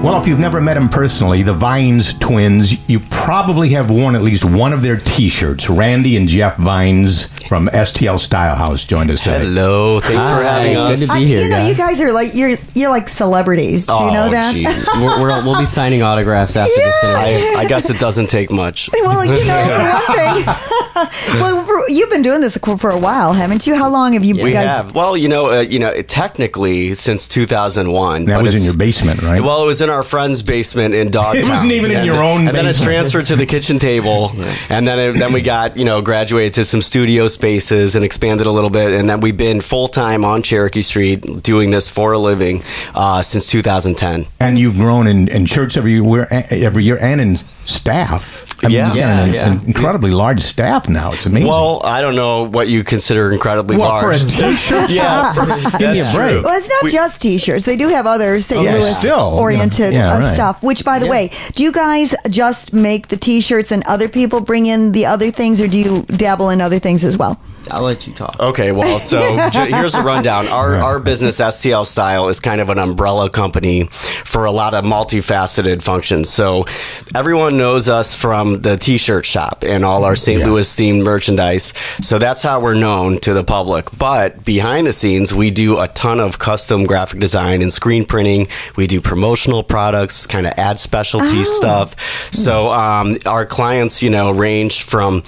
Well, if you've never met them personally, the Vines twins, you probably have worn at least one of their T-shirts. Randy and Jeff Vines from Stl-Style House joined us today. Hello, thanks for having us. Good to be here, guys. You guys are like you're like celebrities. Do you know that? We'll be signing autographs after this interview. I guess it doesn't take much. Well, one thing. Well, you've been doing this for a while, haven't you? How long have you? We guys... have. Well, technically since 2001. That was in your basement, right? Well, it was in our friend's basement in Dogtown. It wasn't even in your own basement. And then it transferred to the kitchen table, and then we got graduated to some studio spaces and expanded a little bit, and then we've been full time on Cherokee Street doing this for a living since 2010. And you've grown in shirts every year and in staff. I mean, you've got an incredibly large staff now. It's amazing. Well, I don't know what you consider incredibly large. For a T-shirt shop? Give me a break. Well, it's not just T-shirts. They do have other St. Louis-oriented stuff, which, by the way, do you guys just make the T-shirts and other people bring in the other things, or do you dabble in other things as well? I'll let you talk. Okay, well, so here's a rundown. Our business, Stl-Style, is kind of an umbrella company for a lot of multifaceted functions. So everyone knows us from the T-shirt shop and all our St. Louis themed merchandise. So that's how we're known to the public. But behind the scenes, we do a ton of custom graphic design and screen printing. We do promotional products, kind of ad specialty stuff. So our clients, range from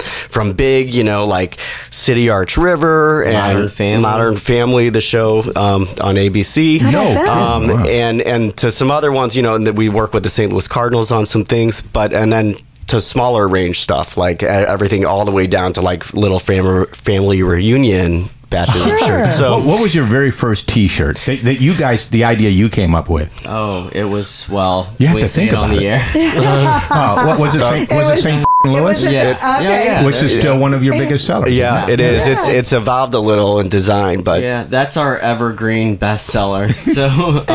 big, like City Arch River and Modern Family, the show on ABC. And to some other ones, that we work with the St. Louis Cardinals on some things, and then to smaller range stuff, like everything all the way down to like little family reunion batches of shirts. So what was your very first T-shirt that you guys, the idea you came up with? Oh, it was, well, you have to think about on the air. What was it? Was it St. Louis? Which is still one of your biggest sellers. Yeah, it is. It's evolved a little in design, but that's our evergreen bestseller. So,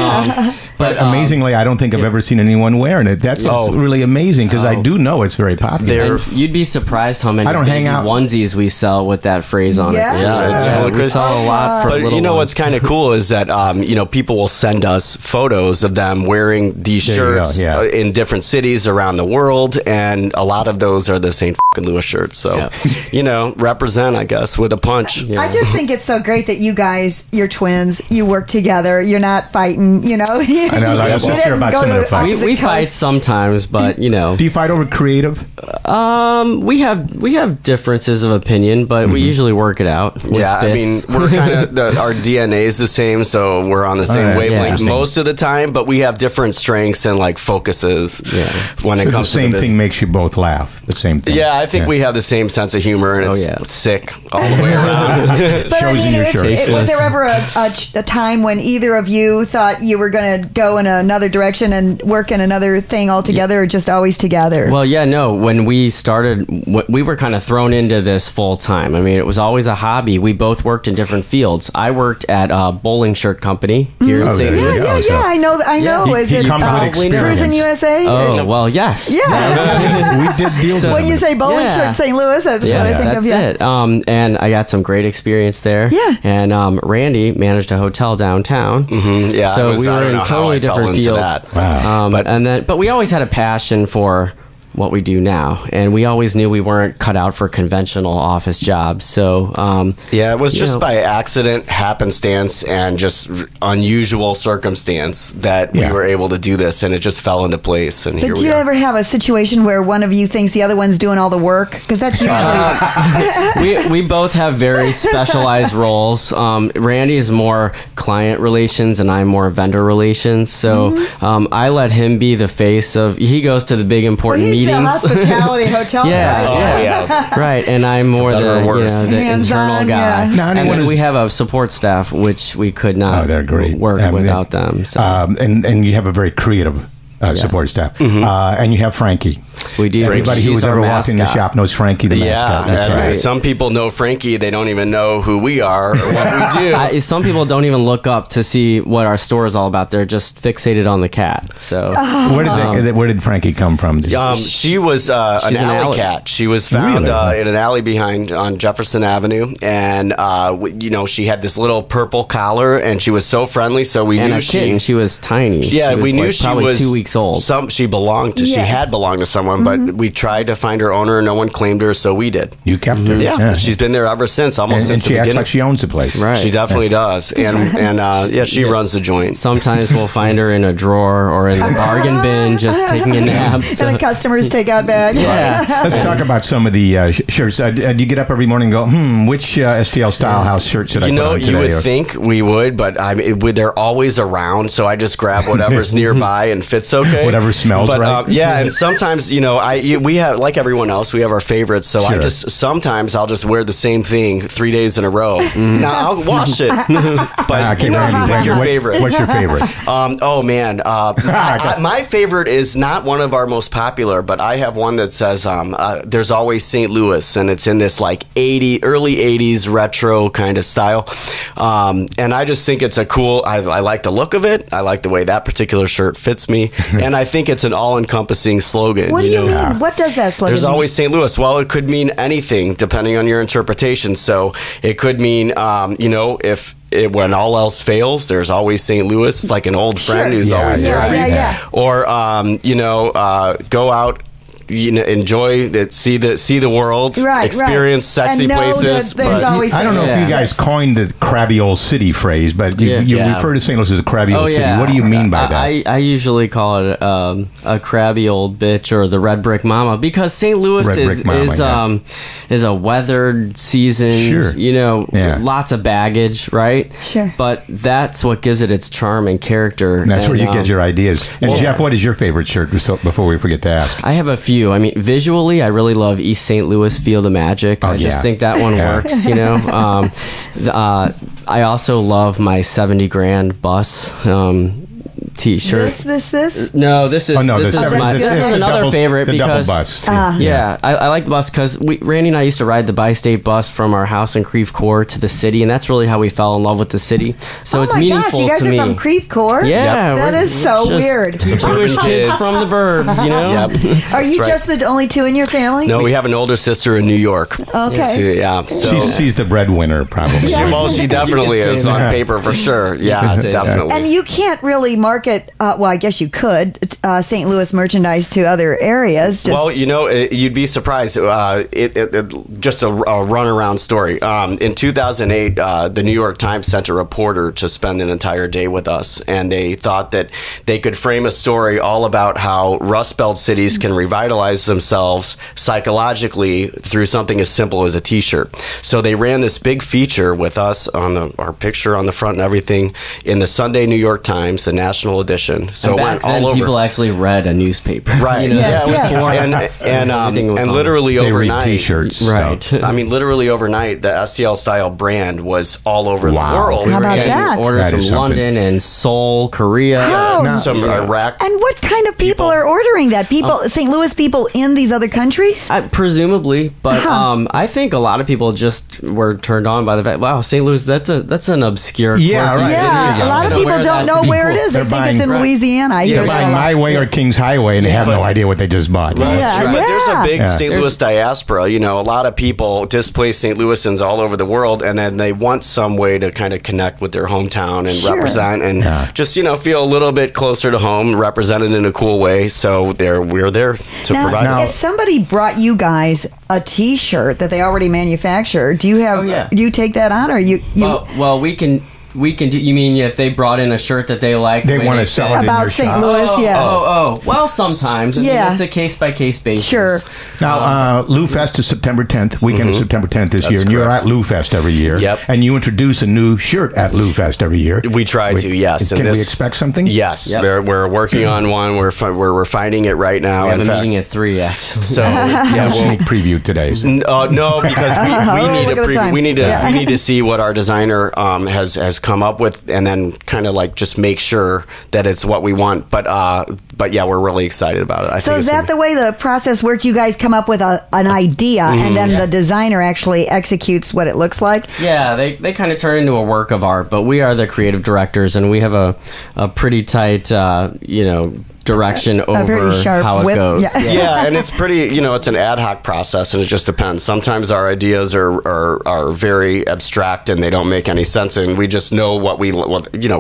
but amazingly, I don't think I've ever seen anyone wearing it. That's what's really amazing, because I do know it's very popular. You'd be surprised how many onesies we sell with that phrase on it. Yeah, it's we sell a lot for little ones. What's kind of cool is that people will send us photos of them wearing these shirts in different cities around the world, and a lot of those are the St. Louis shirts. So represent, I guess, with a punch. I just think it's so great that you guys, you're twins, you work together, you're not fighting, I know, let's hear about some of the fights. We fight sometimes, but Do you fight over creative? We have differences of opinion, but we usually work it out with fists. I mean, we're kind of our DNA is the same, so we're on the same wavelength most of the time. But we have different strengths and like focuses when it comes to the same thing makes you both laugh. The same thing. Yeah, I think we have the same sense of humor, and it's sick all the way around. But shows in your shirt. Was there ever a time when either of you thought you were going to go in another direction and work in another thing altogether, or just always together? Well, no. When we started, we were kind of thrown into this full time. I mean, it was always a hobby. We both worked in different fields. I worked at a bowling shirt company here in St. Louis. Yeah, I know. Is it Cruising USA? Oh, well, yes. Yeah. We did deal with when you say bowling shirt St. Louis, that's what I think of. That's it. And I got some great experience there. Yeah. And Randy managed a hotel downtown. Yeah. So we were in totally different fields. Wow. But we always had a passion for what we do now, and we always knew we weren't cut out for conventional office jobs. So it was just by accident, happenstance, and just unusual circumstance that we were able to do this, and it just fell into place. And did you ever have a situation where one of you thinks the other one's doing all the work? Because that's usually we both have very specialized roles. Randy's more client relations, and I'm more vendor relations. So I let him be the face of. He goes to the big important meetings. The hospitality hotel guy. Right, and I'm more the internal guy. And then we have a support staff, which we could not work without them. So. And you have a very creative support staff. And you have Frankie. We do. Everybody who's ever walked in the shop knows Frankie the mascot. That's right. Some people know Frankie. They don't even know who we are or what we do. Some people don't even look up to see what our store is all about. They're just fixated on the cat. So where did Frankie come from? She was an alley cat. She was found in an alley behind on Jefferson Avenue, and she had this little purple collar, and she was so friendly. So we knew she was tiny. Yeah, we knew she probably was 2 weeks old. She belonged to. She had belonged to someone, but we tried to find her owner. No one claimed her, so we did. You kept her. Yeah, she's been there ever since. Almost since the beginning. And she acts like she owns the place. Right. She definitely does, and she runs the joint. Sometimes we'll find her in a drawer or in the bargain bin, just taking a nap. So. And the customers take out bags. Yeah. Let's talk about some of the shirts. Do you get up every morning and go, which STL-Style house shirt should I put on today? You would think we would, but they're always around, so I just grab whatever's nearby and fits okay. Whatever smells right. And sometimes, we have, like everyone else, we have our favorites, so sometimes I'll just wear the same thing 3 days in a row. Now, I'll wash it, but pick your favorite. What's your favorite? Oh, man. My favorite is not one of our most popular, but I have one that says there's always St. Louis, and it's in this like early 80s retro kind of style. And I just think it's a cool, I like the look of it. I like the way that particular shirt fits me. And I think it's an all-encompassing slogan. What do you mean? What does that slogan There's always St. Louis. Well, it could mean anything depending on your interpretation. So it could mean, when all else fails, there's always St. Louis. It's like an old friend who's always there. Or, go out, enjoy that, see the world, experience sexy places. I don't know if you guys coined the crabby old city phrase, but you refer to St. Louis as a crabby old city. What do you mean by that? I usually call it a crabby old bitch or the red brick mama, because St. Louis is a weathered, seasoned, lots of baggage, right? Sure. But that's what gives it its charm and character. And that's where you get your ideas. And Jeff, what is your favorite shirt? Before we forget to ask, I have a few. I mean, visually, I really love East St. Louis, Feel the Magic. I just think that one works, I also love my 70 grand bus T-shirt. This? No, this is another favorite because double bus. I like the bus because Randy and I used to ride the bi-state bus from our house in Creve Coeur to the city, and that's really how we fell in love with the city. So it's meaningful to me. You guys are from Creve Coeur? Yeah, that is so weird. Jewish kids from the burbs, Yep. Are you just the only two in your family? No, we have an older sister in New York. Okay. So she's the breadwinner, probably. Well, she definitely is on paper for sure. Yeah, definitely. And you can't really market. I guess you could St. Louis merchandise to other areas. Well, you'd be surprised. Just a runaround story. In 2008, the New York Times sent a reporter to spend an entire day with us, and they thought that they could frame a story all about how Rust Belt cities can revitalize themselves psychologically through something as simple as a T-shirt. So they ran this big feature with us on our picture on the front and everything in the Sunday New York Times, the national edition. So it went all over. People actually read a newspaper, right? And literally overnight, T-shirts, right? I mean, literally overnight, the STL-Style brand was all over the world. How about that? Orders from London and Seoul, Korea, some Iraq. And what kind of people are ordering that? People, St. Louis people in these other countries? Presumably, but I think a lot of people just were turned on by the fact. Wow, St. Louis, that's an obscure city. A lot of people don't know where it is. They think it's in Louisiana. They're buying My Way or King's Highway, and they have no idea what they just bought. But there's a big St. Louis diaspora. A lot of people displaced St. Louisans all over the world, and then they want some way to kind of connect with their hometown and represent and just feel a little bit closer to home, represented in a cool way. So we're there to provide. Now, if somebody brought you guys a T-shirt that they already manufacture, do you have? Do you take that on, or you? Well, we can. do. You mean if they brought in a shirt that they like? They want to sell it about in their St. shop. Louis, Well, sometimes. It's a case-by-case basis. Sure. Now, Lou Fest is September 10th, weekend of September 10th this year, and you're at Lou Fest every year. Yep. And you introduce a new shirt at Lou Fest every year. We try to, yes. Can we expect something? Yes. Yep. We're working on one. We're refining it right now. We have a meeting at 3, actually. So, we'll sneak preview today. No, because we need a preview. We need to see what our designer has come up with, and then kind of like just make sure that it's what we want. But yeah, we're really excited about it. So is that the way the process works? You guys come up with an idea, and then the designer actually executes what it looks like? Yeah, they kind of turn into a work of art, but we are the creative directors, and we have a pretty tight, direction over how it goes. Yeah, and it's pretty, it's an ad hoc process, and it just depends. Sometimes our ideas are very abstract and they don't make any sense, and we just know what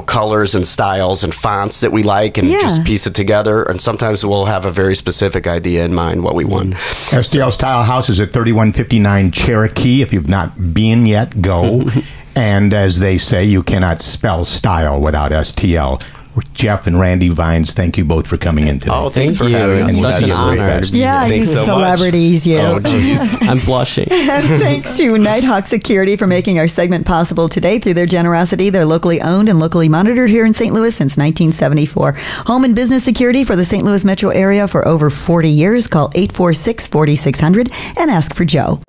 colors and styles and fonts that we like, and just piece it together. And sometimes we'll have a very specific idea in mind what we want. Stl-Style House is at 3159 Cherokee. If you've not been yet, go. And as they say, you cannot spell style without STL. Jeff and Randy Vines, thank you both for coming in today. Oh, thanks for having us. Such an honor. Yeah, you celebrities, you. Oh, jeez. I'm blushing. And thanks to Nighthawk Security for making our segment possible today. Through their generosity, they're locally owned and locally monitored here in St. Louis since 1974. Home and business security for the St. Louis metro area for over 40 years. Call 846-4600 and ask for Joe.